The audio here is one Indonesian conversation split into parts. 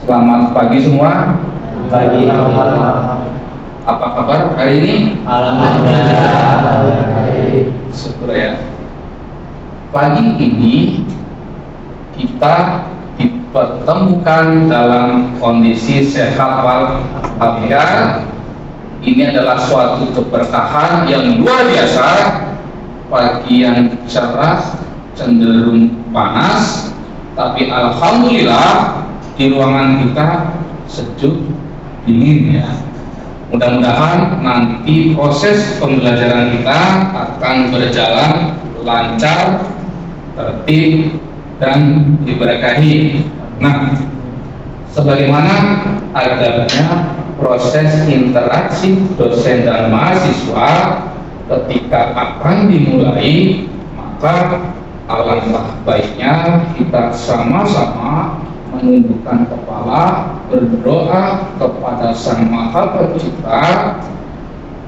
Selamat pagi semua. Pagi. Apa kabar hari ini? Alhamdulillah. Syukur ya. Pagi ini kita dipertemukan dalam kondisi sehat walafiat. Ini adalah suatu keberkahan yang luar biasa. Pagi yang cerah, cenderung panas, tapi alhamdulillah di ruangan kita sejuk, dingin ya. Mudah-mudahan nanti proses pembelajaran kita akan berjalan lancar, tertib, dan diberkahi. Nah, sebagaimana adanya proses interaksi dosen dan mahasiswa ketika akan dimulai, maka alangkah baiknya kita sama-sama menundukkan kepala, berdoa kepada Sang Maha Pencipta,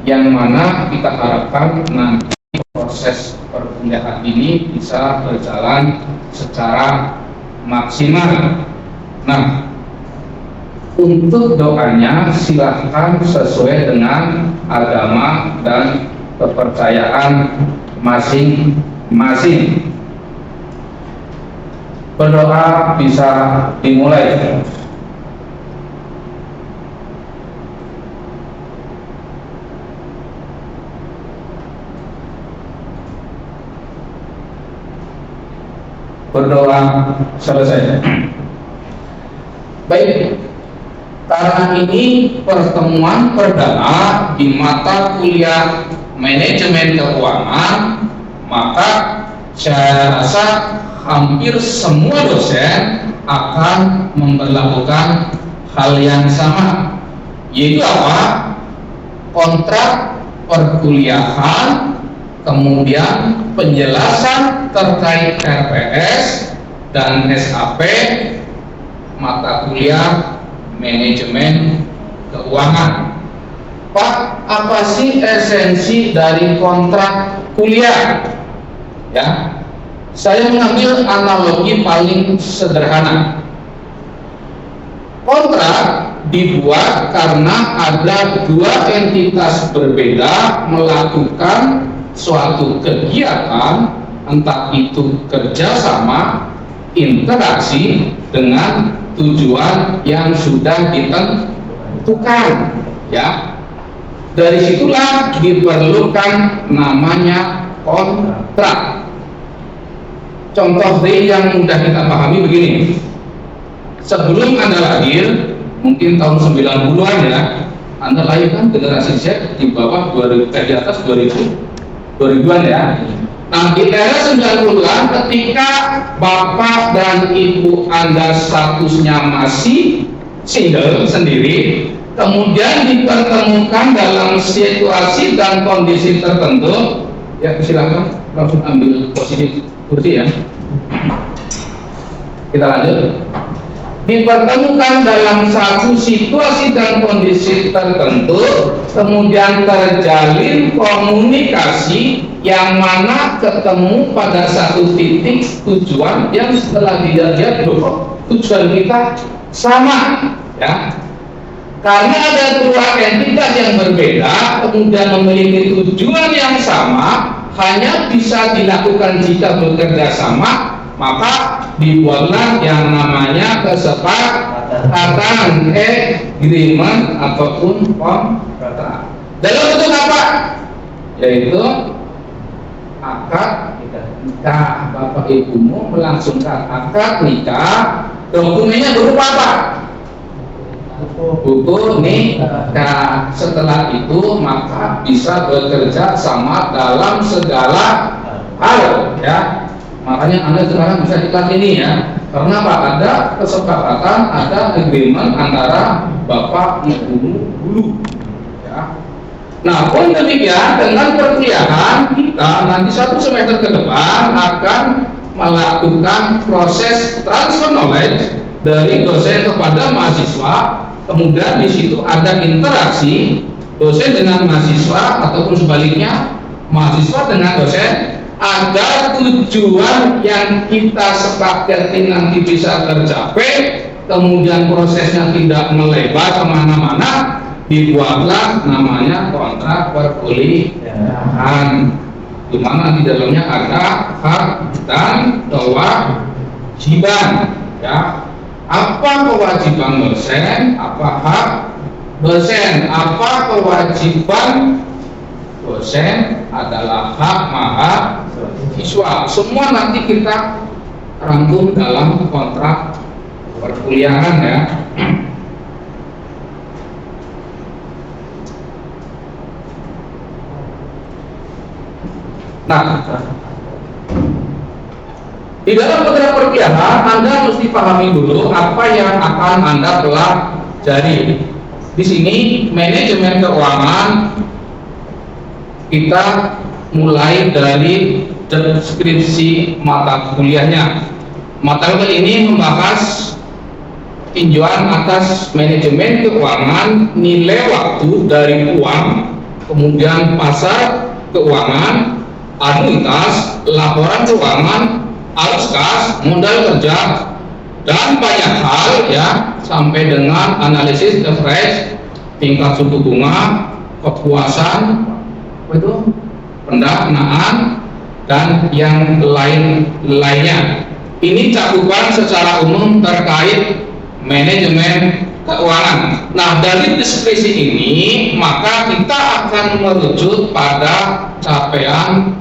yang mana kita harapkan nanti proses perkuliahan ini bisa berjalan secara maksimal. Nah, untuk doanya silahkan sesuai dengan agama dan kepercayaan masing-masing. Berdoa bisa dimulai. Berdoa selesai. Baik, karena ini pertemuan perdana di mata kuliah manajemen keuangan, maka saya rasa hampir semua dosen akan memperlakukan hal yang sama, yaitu apa? Kontrak perkuliahan, kemudian penjelasan terkait RPS dan SAP mata kuliah manajemen keuangan. Pak, apa sih esensi dari kontrak kuliah? Ya, saya mengambil analogi paling sederhana. Kontrak dibuat karena ada dua entitas berbeda melakukan suatu kegiatan, entah itu kerjasama, interaksi dengan tujuan yang sudah ditentukan. Ya, dari situlah diperlukan namanya kontrak. Contoh yang mudah kita pahami begini. Sebelum Anda lahir, mungkin tahun 90-an ya, Anda lahir kan generasi Z di bawah 2000, di atas 2000-an ya. Nah, di era 90-an ketika Bapak dan Ibu Anda statusnya masih single sendiri, kemudian dipertemukan dalam situasi dan kondisi tertentu, ya silakan langsung ambil posisi kursi ya. Kita lanjut. Dipertemukan dalam satu situasi dan kondisi tertentu, kemudian terjalin komunikasi yang mana ketemu pada satu titik tujuan yang setelah dilihat tujuan kita sama ya. Karena ada dua entitas yang berbeda kemudian memiliki tujuan yang sama, hanya bisa dilakukan jika bekerja sama, maka dibuatlah yang namanya kesepakatan, agreement ataupun kontrak. Dalam bentuk apa? Yaitu akad nikah. Bapak ibumu melangsungkan akad nikah, dokumennya berupa apa? Buku nikah. Setelah itu maka bisa bekerja sama dalam segala hal ya. Makanya Anda sekarang bisa di kelas ini ya. Karena apa? Ada kesepakatan, ada agreement antara Bapak Ibu guru ya. Nah, pun demikian dengan perkuliahan kita nanti satu semester ke depan akan melakukan proses transfer knowledge dari dosen kepada mahasiswa. Kemudian di situ ada interaksi dosen dengan mahasiswa ataupun sebaliknya mahasiswa dengan dosen, agar tujuan yang kita sepakati nanti bisa tercapai, kemudian prosesnya tidak melebar kemana-mana, dibuatlah namanya kontrak perkuliahan, di mana di dalamnya ada hak dan kewajiban. Ya, apa kewajiban dosen, apa hak dosen, apa kewajiban dosen adalah hak mahasiswa. Semua nanti kita rangkum dalam kontrak perkuliahan ya. Nah, di dalam kontrak perkuliahan Anda mesti pahami dulu apa yang akan Anda pelajari. Di sini manajemen keuangan kita mulai dari deskripsi mata kuliahnya. Mata kuliah ini membahas tinjauan atas manajemen keuangan, nilai waktu dari uang, kemudian pasar keuangan, anuitas, laporan keuangan, arus kas, modal kerja, dan banyak hal ya, sampai dengan analisis average, tingkat suku bunga, kepuasan, pendanaan, dan yang lainnya. Ini cakupan secara umum terkait manajemen keuangan. Nah, dari deskripsi ini maka kita akan merujuk pada capaian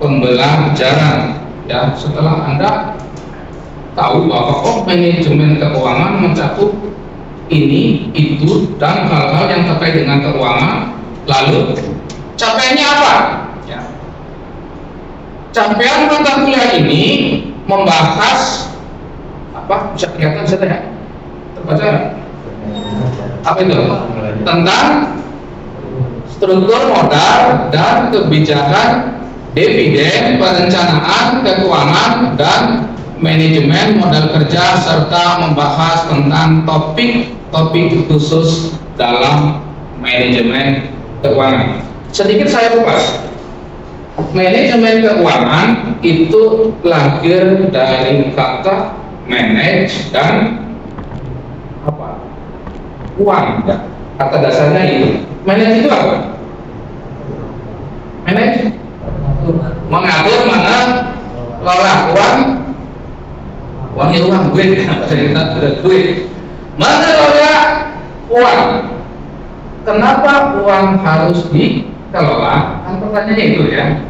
pembelajaran. Ya, setelah Anda tahu bahwa manajemen keuangan mencakup ini, itu, dan hal-hal yang terkait dengan keuangan, lalu capaiannya apa? Ya. Capaian mata kuliah ini membahas apa? Bisa kelihatan saya? Terbaca? Apa itu? Tentang struktur modal dan kebijakan dividen, perencanaan keuangan, dan manajemen modal kerja, serta membahas tentang topik-topik khusus dalam manajemen keuangan. Sedikit saya kupas. Manajemen keuangan itu lahir dari kata manage dan apa? Uang. Ya. Kata dasarnya itu. Manage itu apa? Manage mengatur, mana mengelola uang. Uangnya uang, duit. Kita sudah duit. Mengelola uang. Kenapa uang harus dikelola? Kan pertanyaannya itu ya.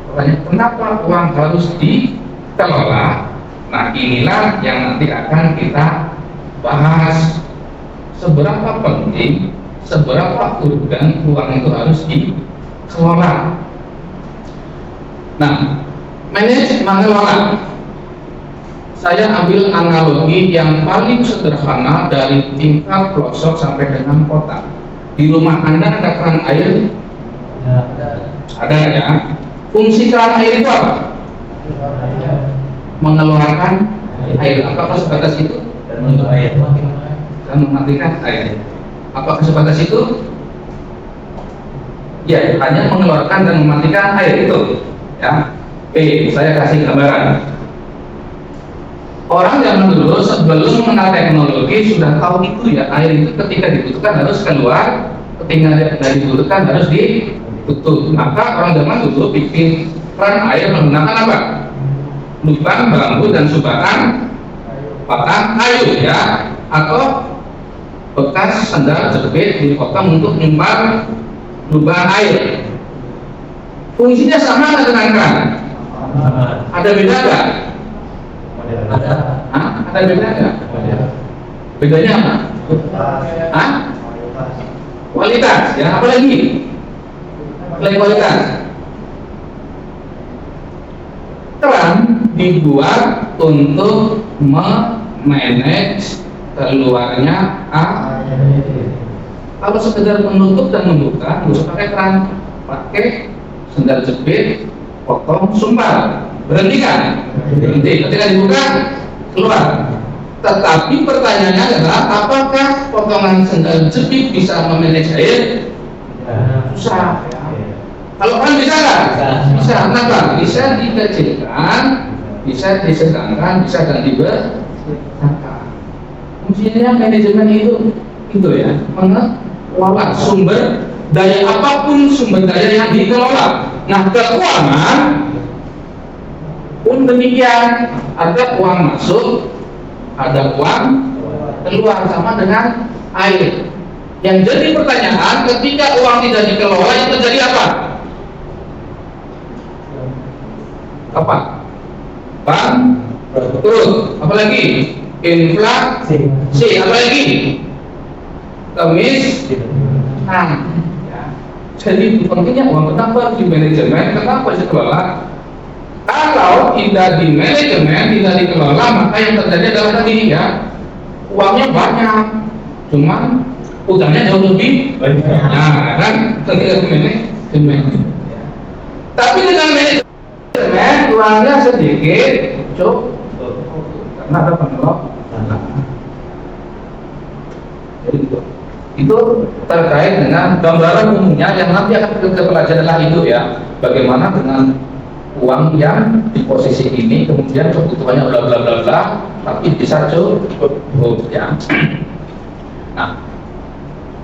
Pertanyaan, kenapa uang harus dikelola? Nah, inilah yang nanti akan kita bahas. Seberapa penting, seberapa urgen uang itu harus dikelola. Nah, manage, mengelola. Saya ambil analogi yang paling sederhana dari tingkat pelosok sampai dengan kota. Di rumah Anda ada keran air? Ada ya. Fungsi keran air itu apa? Mengeluarkan air. Apakah sebatas itu? Dan mematikan air. Apakah sebatas itu? Ya, hanya mengeluarkan dan mematikan air itu. Ya. Oke, saya kasih gambaran. Orang zaman dulu sebelum mengenal teknologi sudah tahu itu ya, air itu ketika dibutuhkan harus keluar, ketika tidak dibutuhkan harus ditutup. Maka orang zaman dulu bikin keran air menggunakan apa? Lubang bambu dan subakan batang kayu ya, atau bekas sandal jepit dipotong untuk menyumbat lubang air. Fungsinya sama dengan keran. Ada beda nggak? Ada beda nggak? Bedanya apa? Kualitas ya, apa lagi? Selain kualitas, keran dibuat untuk memanage keluarnya air. Kalau sekedar menutup dan membuka, nggak usah pakai keran, pakai sendal jepit, potong, sumpal, berhenti kan? Berhenti. Ketika dibuka, keluar. Tetapi pertanyaannya adalah, apakah potongan sendal jepit bisa memanage air? Susah. Kalau kan bisa nggak? Bisa. Kenapa? Bisa dikecilkan, bisa disedangkan, bisa dan dibesarkan. Fungsinya manajemen itu ya, mengelola sumber daya, apapun sumber daya yang dikelola. Nah, keuangan pun demikian, ada uang masuk, ada uang keluar, sama dengan air. Yang jadi pertanyaan, ketika uang tidak dikelola, yang terjadi apa? Apa? Bangkrut. Apalagi? Inflasi. Apalagi? Kemiskinan. Ya. Jadi pentingnya uang, kenapa di manajemen, kenapa dikelola? Kalau tidak di manajemen, tidak dikelola, maka yang terjadi adalah tadi ya, uangnya banyak, cuman utangnya jauh lebih banyak. Nah, kan ketika manajemen. Tapi dengan manajemen uangnya sedikit, karena ada pengelola. Jadi itu terkait dengan gambaran umumnya yang nanti akan kita pelajari adalah itu ya, bagaimana dengan uang yang di posisi ini kemudian kebutuhannya bla bla bla bla, tapi bisa cukup ya. Nah,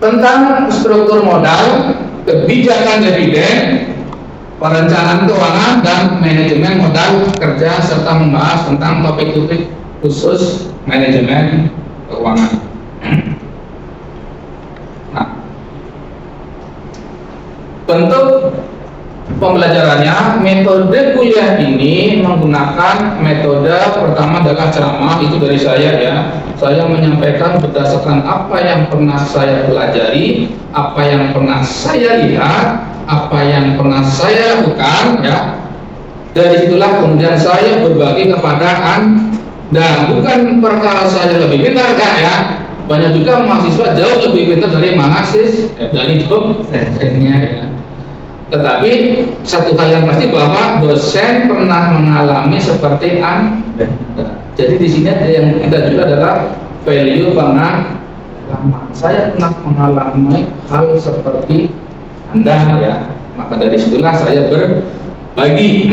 tentang struktur modal, kebijakan dividen, perencanaan keuangan, dan manajemen modal kerja, serta membahas tentang topik-topik khusus manajemen keuangan. Nah, bentuk pembelajarannya, metode kuliah ini menggunakan metode pertama adalah ceramah, itu dari saya ya. Saya menyampaikan berdasarkan apa yang pernah saya pelajari, apa yang pernah saya lihat, apa yang pernah saya lakukan ya. Dari situlah kemudian saya berbagi kepada Anda, bukan perkara saya lebih pintar kan ya. Banyak juga mahasiswa jauh lebih pintar dari dosennya ya. Tetapi satu hal yang pasti bahwa dosen pernah mengalami seperti Anda. Jadi di sini ada yang kita juga adalah value pengalaman. Saya pernah mengalami hal seperti Anda ya. Maka dari situlah saya berbagi.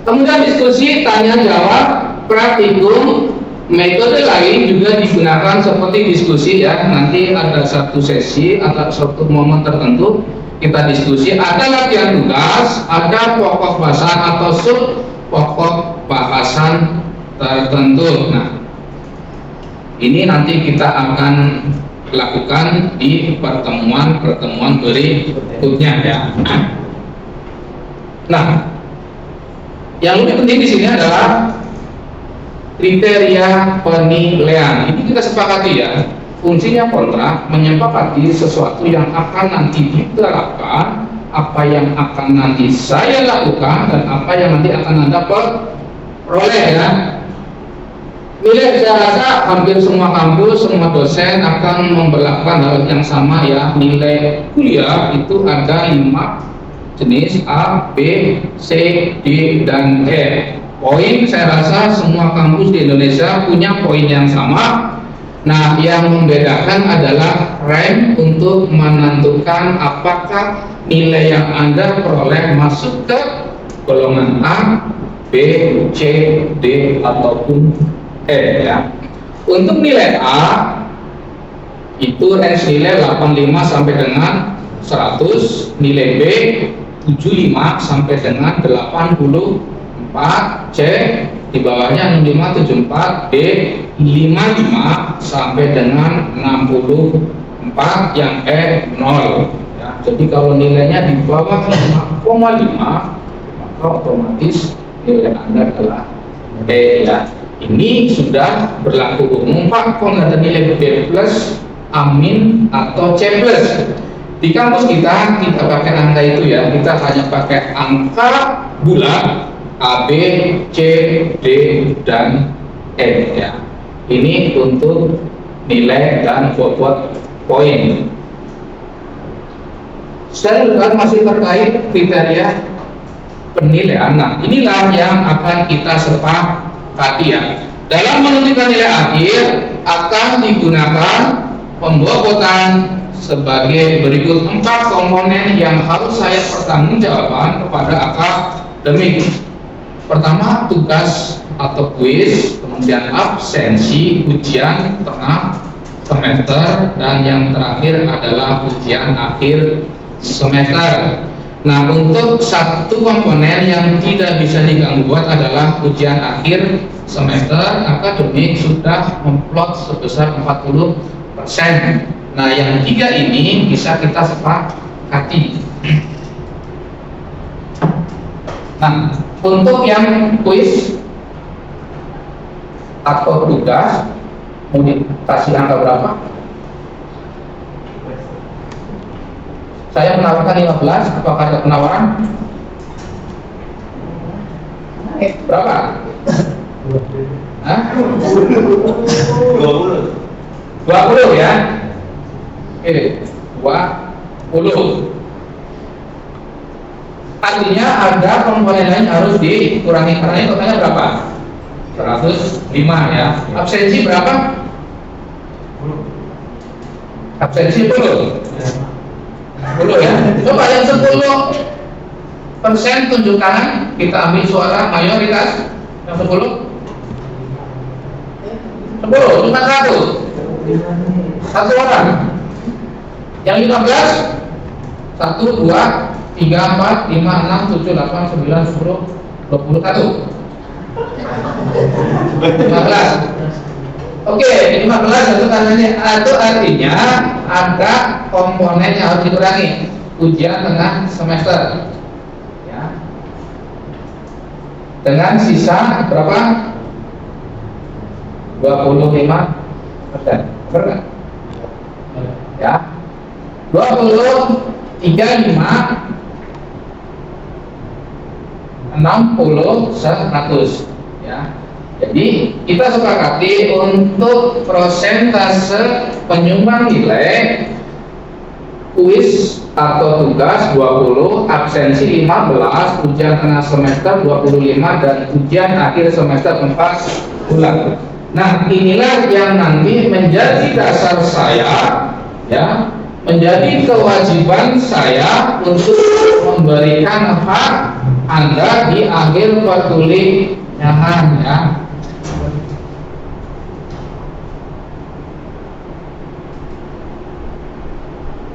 Kemudian diskusi, tanya jawab, praktikum. Metode lain juga digunakan seperti diskusi ya. Nanti ada satu sesi atau satu momen tertentu kita diskusi, ada latihan tugas, ada pokok bahasan atau sub pokok bahasan tertentu. Nah, ini nanti kita akan lakukan di pertemuan berikutnya ya. Nah, yang lebih penting di sini adalah kriteria penilaian. Ini kita sepakati ya. Fungsinya kontrak menyepakati sesuatu yang akan nanti diterapkan, apa yang akan nanti saya lakukan, dan apa yang nanti akan Anda peroleh ya. Nilai saya rasa hampir semua kampus, semua dosen akan memperlakukan hal yang sama ya. Nilai kuliah itu ada 5 jenis, A, B, C, D, dan E. Poin saya rasa semua kampus di Indonesia punya poin yang sama. Nah, yang membedakan adalah rank untuk menentukan apakah nilai yang Anda peroleh masuk ke golongan A, B, C, D, ataupun E ya. Untuk nilai A itu range nilai 85 sampai dengan 100, nilai B 75 sampai dengan 84, C di bawahnya 65, 74, D 55 sampai dengan 64, yang E 0 ya. Jadi kalau nilainya di bawah 5,5 maka otomatis nilai Anda adalah E ya. Ini sudah berlaku umum Pak. Kalau ada nilai B plus, amin, atau C plus. Di kampus kita pakai angka itu ya. Kita hanya pakai angka bulat A, B, C, D, dan E ya. Ini untuk nilai dan bobot poin. Saya lihat masih terkait kriteria penilaian. Nah, inilah yang akan kita sepakati ya. Dalam menentukan nilai akhir akan digunakan pembobotan sebagai berikut 4 komponen yang harus saya pertanggungjawabkan kepada akademik. Pertama, tugas atau kuis, kemudian absensi, ujian tengah semester, dan yang terakhir adalah ujian akhir semester. Nah, untuk satu komponen yang tidak bisa diganggu adalah ujian akhir semester akademik sudah memplot sebesar 40%. Nah, yang tiga ini bisa kita sepakati. Nah, untuk yang kuis atau tugas mau dikasih angka berapa? Saya menawarkan 15, apakah ada penawaran? Berapa? Hah? 20 ya? Oke, 20. Artinya ada komponen lain harus dikurangi, karena ini totalnya berapa? 105 ya. Absensi berapa? Absensi 10 ya. Coba yang 10% tunjuk tangan, kita ambil suara mayoritas. Yang 10 cuma satu orang. Yang 15 1, 2, 3, 4, 5, 6, 7, 8, 9, 10, 21 15. Oke, 15 itu artinya ada komponen yang harus dikurangi, ujian tengah semester ya. Dengan sisa berapa? 25%. Benar? Ya. 20, 35, 60, 100 ya. Jadi kita sepakati untuk persentase penyumbang nilai kuis atau tugas 20, absensi 15, ujian tengah semester 25, dan ujian akhir semester 4 bulan. Nah, inilah yang nanti menjadi dasar saya ya, menjadi kewajiban saya untuk memberikan hak Anda di akhir perkuliahan ya.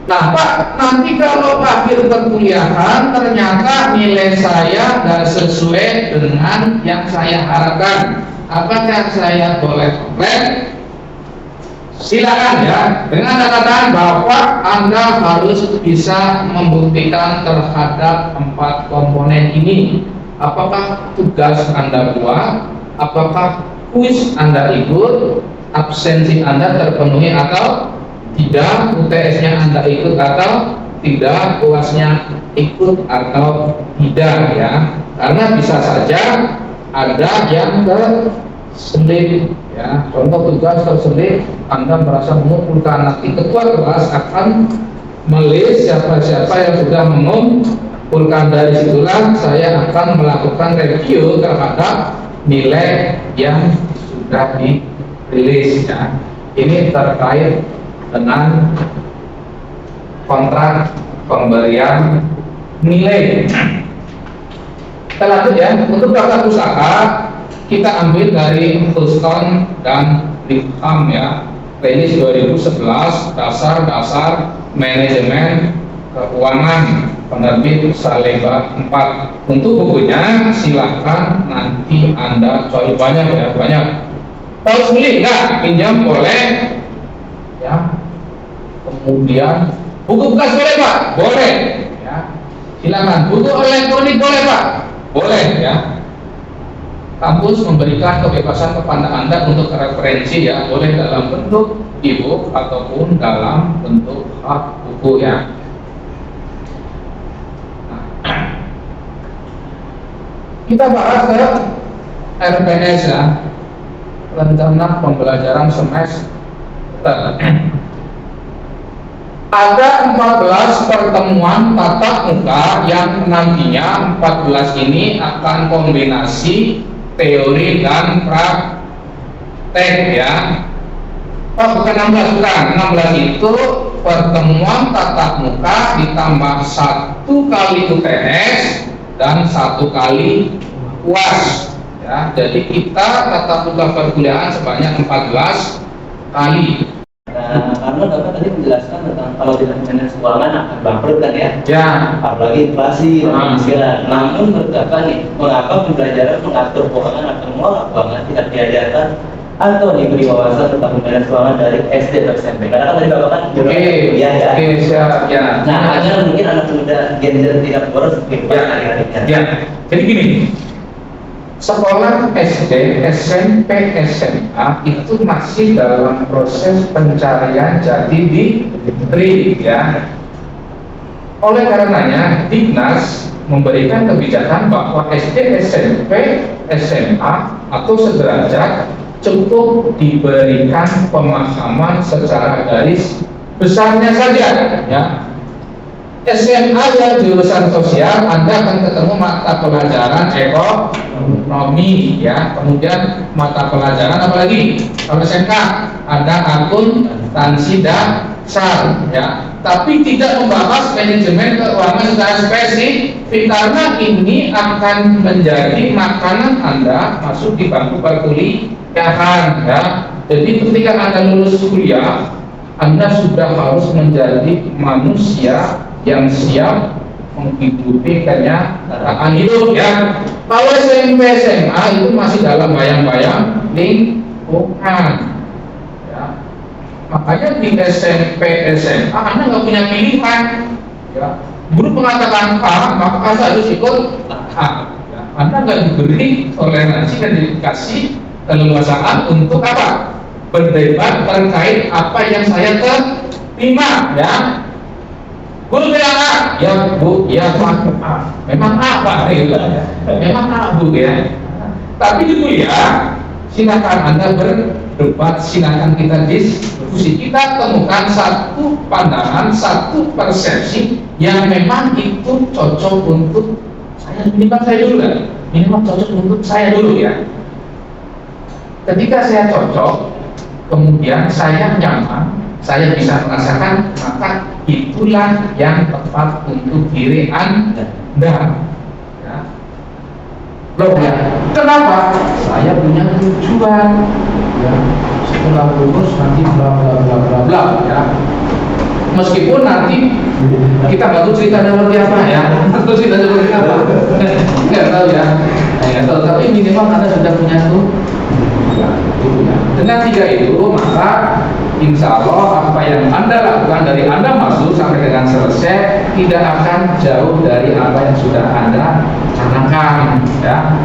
Nah Pak, nanti kalau akhir perkuliahan ternyata nilai saya nggak sesuai dengan yang saya harapkan, apakah saya boleh komplain? Silakan ya, dengan catatan bahwa Anda harus bisa membuktikan terhadap 4 komponen ini. Apakah tugas Anda buat, apakah kuis Anda ikut, absensi Anda terpenuhi atau tidak, UTS-nya Anda ikut atau tidak, UAS-nya ikut atau tidak ya. Karena bisa saja ada yang terselip ya. Contoh tugas terselip, Anda merasa mengumpulkan, nanti ketua kelas akan melis siapa-siapa yang sudah mengumpulkan. Dari situlah saya akan melakukan review terhadap nilai yang sudah dirilis ya. Ini terkait dengan kontrak pemberian nilai. Kita lanjut ya. Untuk daftar pusaka kita ambil dari Houston dan Brigham ya, rilis 2011, dasar manajemen keuangan, penerbit Saleba 4. Untuk bukunya silahkan nanti Anda cari, banyak ya, banyak. Kalau beli enggak, pinjam boleh ya. Kemudian buku bekas boleh Pak? Boleh ya. Silakan. Buku elektronik boleh Pak? Boleh ya. Kampus memberikan kebebasan kepada Anda untuk referensi ya, boleh dalam bentuk e-book ataupun dalam bentuk hard buku ya. Nah, kita bahas ke RPS ya, rencana pembelajaran semester. Ada 14 pertemuan tatap muka yang nantinya 14 ini akan kombinasi teori dan praktek ya. Oh bukan 16, bukan 16 itu pertemuan tatap muka ditambah 1 kali UTS dan 1 kali UAS Ya, jadi kita tatap muka perkuliahan sebanyak 14 kali. Karena Bapak tadi menjelaskan tentang kalau tidak manage keuangan akan bangkrut kan ya? Ya. Apalagi inflasi dan segala. Namun menurut Bapak nih, mengapa pembelajaran mengatur keuangan atau mengelola keuangan tidak diajarkan atau diberi wawasan tentang manage keuangan dari SD atau SMP? Karena kan tadi Bapak kan juga kuliah ya. Siap, ya. Nah, agar mungkin anak muda Gen Z tidak boros seperti hari-harinya. Ya. Jadi gini. Sekolah SD, SMP, SMA itu masih dalam proses pencarian jati diri, ya. Oleh karenanya, Dignas memberikan kebijakan bahwa SD, SMP, SMA atau sederajat cukup diberikan pemahaman secara garis besarnya saja, ya. SMA yang jurusan sosial, Anda akan ketemu mata pelajaran ekonomi, ya. Kemudian mata pelajaran apa lagi? Kalau SMK ada akuntansi dasar, ya. Tapi tidak membahas manajemen keuangan secara spesifik karena ini akan menjadi makanan Anda masuk di bangku perkuliahan, ya. Jadi ketika Anda lulus kuliah, Anda sudah harus menjadi manusia yang siap menghidupi kenyataan hidup, ya. Kalau SMP SMA itu masih dalam bayang-bayang lingkungan, ya. Makanya di SMP SMA Anda nggak punya pilihan, ya. Guru mengatakan A, maka Anda harus ikut A, ya. Anda nggak diberi toleransi dan dikasih keleluasaan untuk apa? Berdebat terkait apa yang saya terima, ya. Guru bilang A, ya Bu, ya Pak, A. Memang apa gitu, ya. Memang A Bu, ya. Tapi di kuliah, silakan Anda berdebat, silakan kita diskusi, kita temukan satu pandangan, satu persepsi yang memang itu cocok untuk saya, minimal saya dulu kan, minimal cocok untuk saya dulu, ya. Ketika saya cocok, kemudian saya nyaman, saya bisa merasakan, maka itulah yang tepat untuk diri Anda, ya. Loh, ya. Kenapa? Saya punya tujuan, ya. Setelah lulus nanti bla bla bla bla bla, ya. Meskipun nanti kita nggak tahu cerita seperti apa, ya. Atau cerita seperti apa, nggak tahu, ya. Nggak tahu, tapi minimal Anda sudah punya tujuan, ya. Dengan 3 itu, maka insya Allah apa yang Anda lakukan dari Anda masuk sampai dengan selesai tidak akan jauh dari apa yang sudah Anda canangkan, ya.